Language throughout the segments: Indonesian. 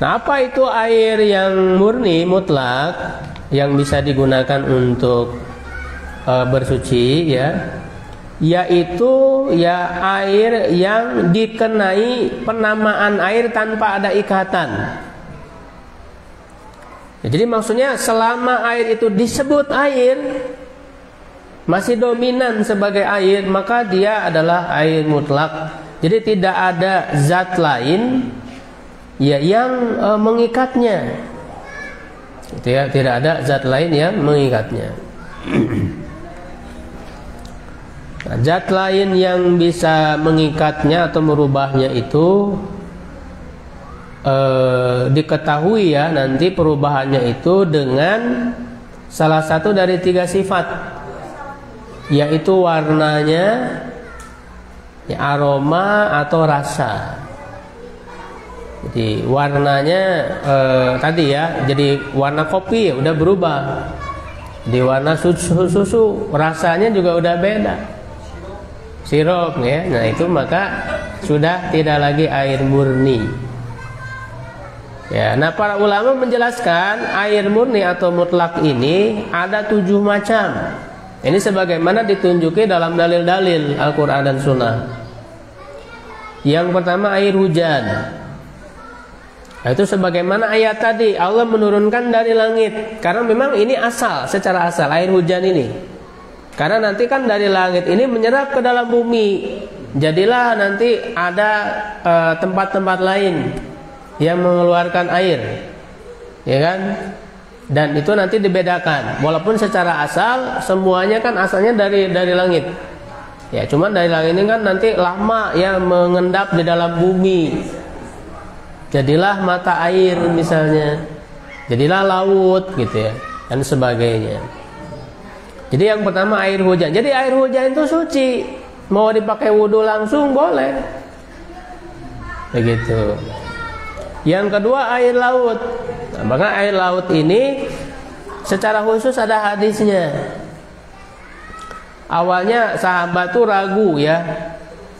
Nah, apa itu air yang murni mutlak yang bisa digunakan untuk bersuci ya? Yaitu ya air yang dikenai penamaan air tanpa ada ikatan. Ya, jadi maksudnya selama air itu disebut air, masih dominan sebagai air, maka dia adalah air mutlak. Jadi tidak ada zat lain ya yang mengikatnya. Itu ya, tidak ada zat lain yang mengikatnya. Nah, zat lain yang bisa mengikatnya atau merubahnya itu diketahui ya nanti perubahannya itu dengan salah satu dari 3 sifat, yaitu warnanya, ya, aroma atau rasa. Jadi warnanya tadi ya, jadi warna kopi ya udah berubah, di warna susu, rasanya juga udah beda, sirup ya. Nah itu maka sudah tidak lagi air murni. Ya, nah para ulama menjelaskan air murni atau mutlak ini ada 7 macam. Ini sebagaimana ditunjuki dalam dalil-dalil Al-Quran dan Sunnah. Yang pertama air hujan. Nah, itu sebagaimana ayat tadi, Allah menurunkan dari langit. Karena memang ini asal, secara asal air hujan ini. Karena nanti kan dari langit ini menyerap ke dalam bumi. Jadilah nanti ada tempat-tempat lain yang mengeluarkan air, ya kan? Dan itu nanti dibedakan. Walaupun secara asal semuanya kan asalnya dari langit. Ya, cuman dari langit ini kan nanti lama ya mengendap di dalam bumi. Jadilah mata air misalnya. Jadilah laut gitu ya, dan sebagainya. Jadi yang pertama air hujan. Jadi air hujan itu suci. Mau dipakai wudhu langsung boleh. Begitu. Yang kedua air laut. Nah, maka air laut ini secara khusus ada hadisnya. Awalnya sahabat tuh ragu ya,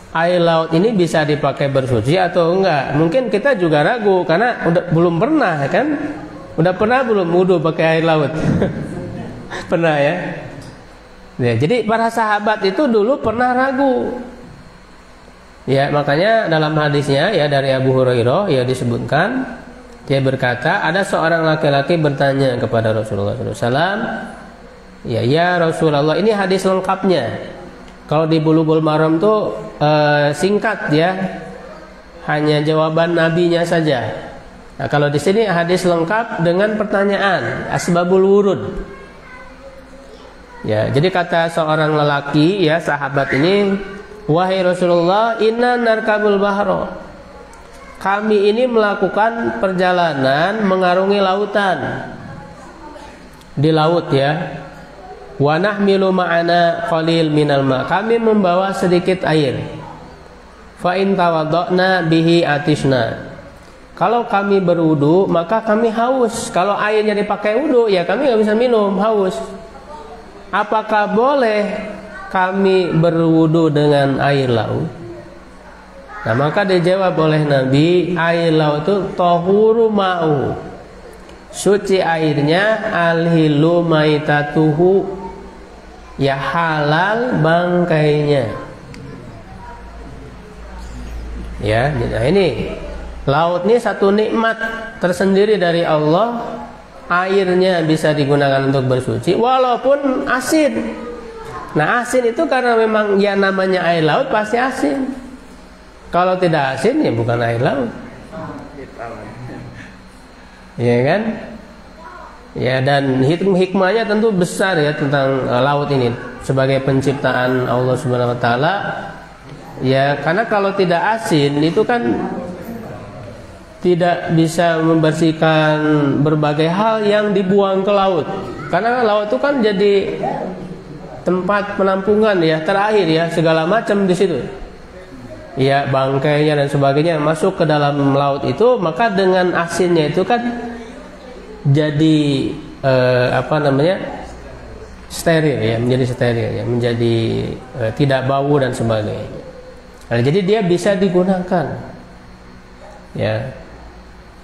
air laut ini bisa dipakai bersuci atau enggak. Mungkin kita juga ragu karena belum pernah kan. Udah pernah belum wudu pakai air laut? Pernah ya? Ya, jadi para sahabat itu dulu pernah ragu. Ya, makanya dalam hadisnya ya dari Abu Hurairah ya disebutkan, dia berkata ada seorang laki-laki bertanya kepada Rasulullah SAW, ya Rasulullah, ini hadis lengkapnya. Kalau di Bulughul Maram tuh singkat ya, hanya jawaban nabinya saja. Nah, kalau di sini hadis lengkap dengan pertanyaan, asbabul wurud. Ya, jadi kata seorang lelaki ya sahabat ini, wahai Rasulullah, inna narkabul bahro. Kami ini melakukan perjalanan mengarungi lautan. Di laut ya. Wa nahmilu ma'ana qalil minal ma'. Kami membawa sedikit air. Fa in tawadda'na bihi atisna. Kalau kami berwudu, maka kami haus. Kalau airnya dipakai wudu, ya kami nggak bisa minum, haus. Apakah boleh kami berwudu dengan air laut? Nah, maka dijawab oleh Nabi, air laut itu tahuru ma'u, suci airnya, alhilu maitatuhu, ya halal bangkainya. Ya, nah ini laut ini satu nikmat tersendiri dari Allah. Airnya bisa digunakan untuk bersuci walaupun asin. Nah, asin itu karena memang ya namanya air laut pasti asin. Kalau tidak asin ya bukan air laut. Ya kan? Ya, dan hikmahnya tentu besar ya tentang laut ini sebagai penciptaan Allah Subhanahu wa taala. Ya, karena kalau tidak asin itu kan tidak bisa membersihkan berbagai hal yang dibuang ke laut. Karena laut itu kan jadi tempat penampungan ya, terakhir ya, segala macam di situ. Ya, bangkainya dan sebagainya masuk ke dalam laut itu, maka dengan asinnya itu kan jadi steril ya, menjadi steril ya, menjadi tidak bau dan sebagainya. Nah, jadi dia bisa digunakan. Ya.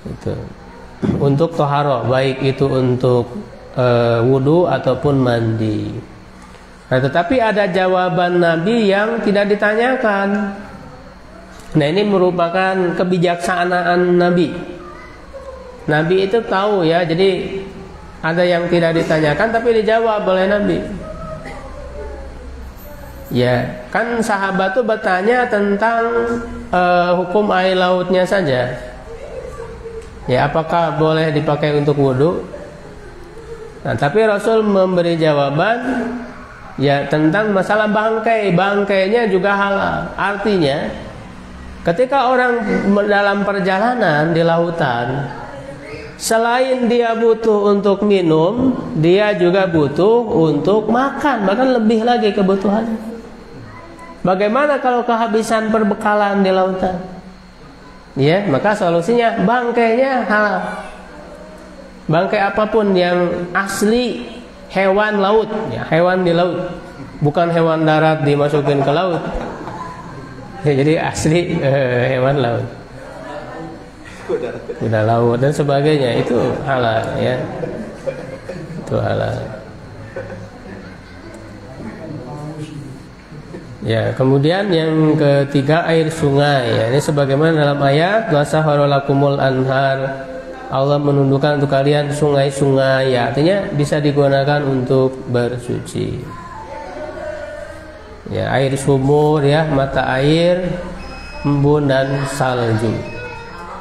Itu untuk toharoh, baik itu untuk wudu ataupun mandi. Nah, tetapi ada jawaban Nabi yang tidak ditanyakan. Nah, ini merupakan kebijaksanaan Nabi. Nabi itu tahu ya, jadi ada yang tidak ditanyakan tapi dijawab oleh Nabi. Ya, kan sahabat tuh bertanya tentang hukum air lautnya saja. Ya, apakah boleh dipakai untuk wudu? Nah, tapi Rasul memberi jawaban ya tentang masalah bangkai. Bangkainya juga halal. Artinya, ketika orang dalam perjalanan di lautan, selain dia butuh untuk minum, dia juga butuh untuk makan, bahkan lebih lagi kebutuhannya. Bagaimana kalau kehabisan perbekalan di lautan? Ya, maka solusinya bangkainya halal. Bangkai apapun yang asli hewan laut, ya, hewan di laut, bukan hewan darat dimasukin ke laut. Ya, jadi asli hewan laut, kuda laut dan sebagainya itu halal, ya, itu halal. Ya, kemudian yang ketiga air sungai. Ya, ini sebagaimana dalam ayat wasahharalakumul anhar. Allah menundukkan untuk kalian sungai-sungai, ya, artinya bisa digunakan untuk bersuci. Ya, air sumur, ya, mata air, embun dan salju.